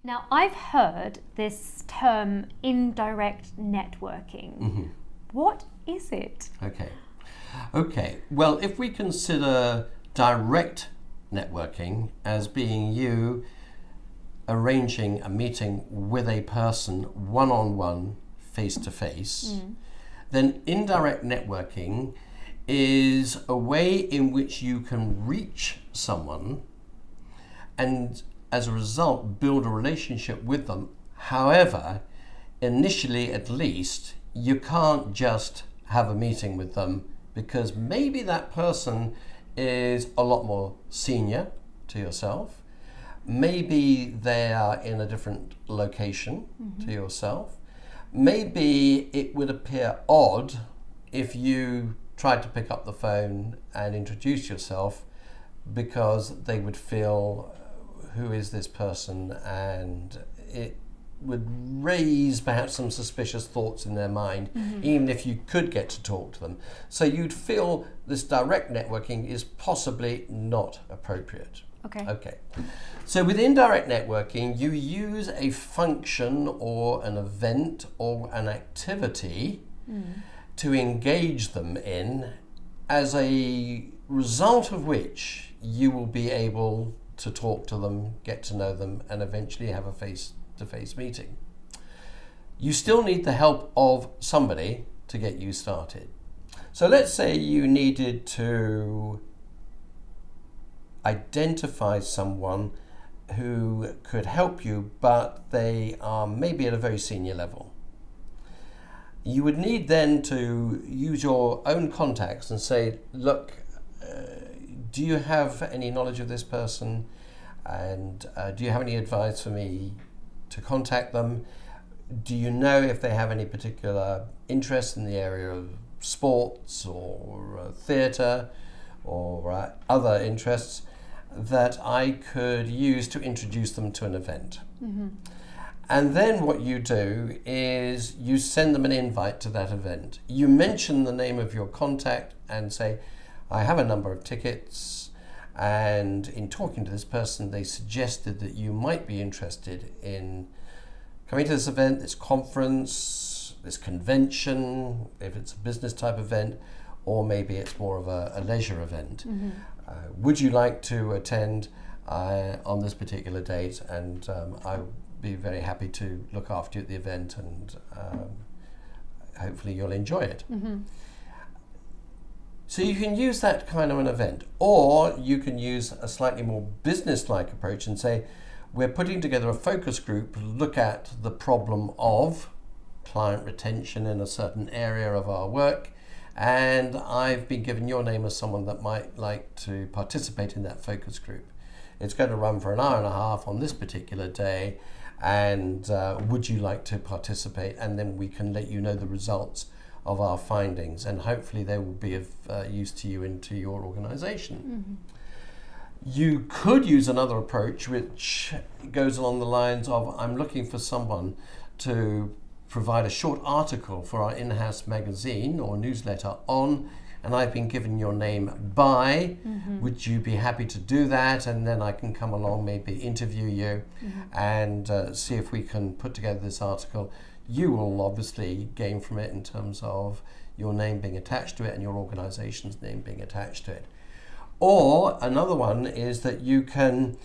Now, I've heard this term indirect networking. Mm-hmm. What is it? Okay. Well, if we consider direct networking as being you arranging a meeting with a person one-on-one, face-to-face, then indirect networking is a way in which you can reach someone and as a result build a relationship with them. However, initially at least, you can't just have a meeting with them because maybe that person is a lot more senior to yourself. Maybe they are in a different location to yourself. Maybe it would appear odd if you tried to pick up the phone and introduce yourself because they would feel, who is this person? And it would raise perhaps some suspicious thoughts in their mind, even if you could get to talk to them. So you'd feel this direct networking is possibly not appropriate. Okay. So with indirect networking, you use a function or an event or an activity to engage them in, as a result of which you will be able to talk to them, get to know them, and eventually have a face-to-face meeting. You still need the help of somebody to get you started. So let's say you needed to identify someone who could help you, but they are maybe at a very senior level. You would need then to use your own contacts and say, look, do you have any knowledge of this person? And do you have any advice for me to contact them? Do you know if they have any particular interest in the area of sports or theatre or other interests that I could use to introduce them to an event? And then what you do is you send them an invite to that event. You mention the name of your contact and say, I have a number of tickets, and in talking to this person, they suggested that you might be interested in coming to this event, this conference, this convention, if it's a business type event, or maybe it's more of a leisure event. Would you like to attend on this particular date? And I would be very happy to look after you at the event, and hopefully you'll enjoy it. So you can use that kind of an event, or you can use a slightly more business-like approach and say, we're putting together a focus group to look at the problem of client retention in a certain area of our work, and I've been given your name as someone that might like to participate in that focus group. It's going to run for an hour and a half on this particular day, and would you like to participate? And then we can let you know the results of our findings, and hopefully they will be of use to you and to your organization. You could use another approach which goes along the lines of, I'm looking for someone to provide a short article for our in-house magazine or newsletter on, and I've been given your name by, would you be happy to do that? And then I can come along, maybe interview you and see if we can put together this article. You will obviously gain from it in terms of your name being attached to it and your organization's name being attached to it. Or another one is that you can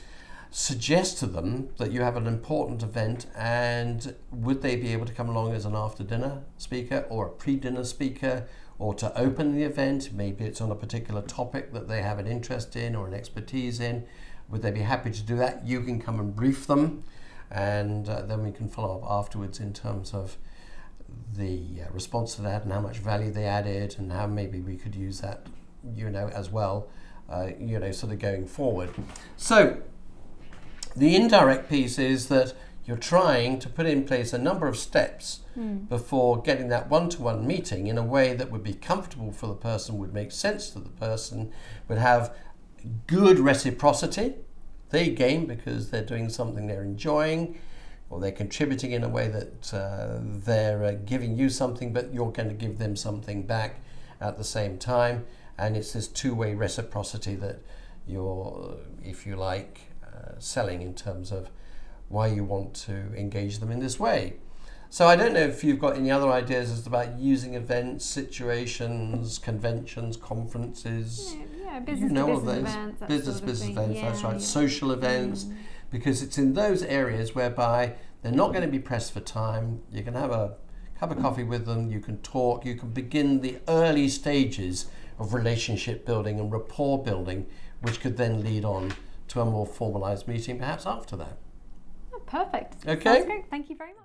suggest to them that you have an important event, and would they be able to come along as an after dinner speaker or a pre-dinner speaker, or to open the event. Maybe it's on a particular topic that they have an interest in or an expertise in. Would they be happy to do that? You can come and brief them, and then we can follow up afterwards in terms of the response to that and how much value they added, and how maybe we could use that, as well, sort of going forward. So the indirect piece is that you're trying to put in place a number of steps before getting that one-to-one meeting in a way that would be comfortable for the person, would make sense to the person, would have good reciprocity. They gain because they're doing something they're enjoying, or they're contributing in a way that they're giving you something, but you're going to give them something back at the same time. And it's this two-way reciprocity that you're, if you like, selling in terms of why you want to engage them in this way. So I don't know if you've got any other ideas as about using events, situations, conventions, conferences. Yeah, business you know, to all business those events. That business sort of business thing. events. Yeah, That's right. yeah. Social events, because it's in those areas whereby they're not going to be pressed for time. You can have a cup of coffee with them. You can talk. You can begin the early stages of relationship building and rapport building, which could then lead on to a more formalized meeting, perhaps after that. Oh, perfect. Okay. Sounds great. Thank you very much.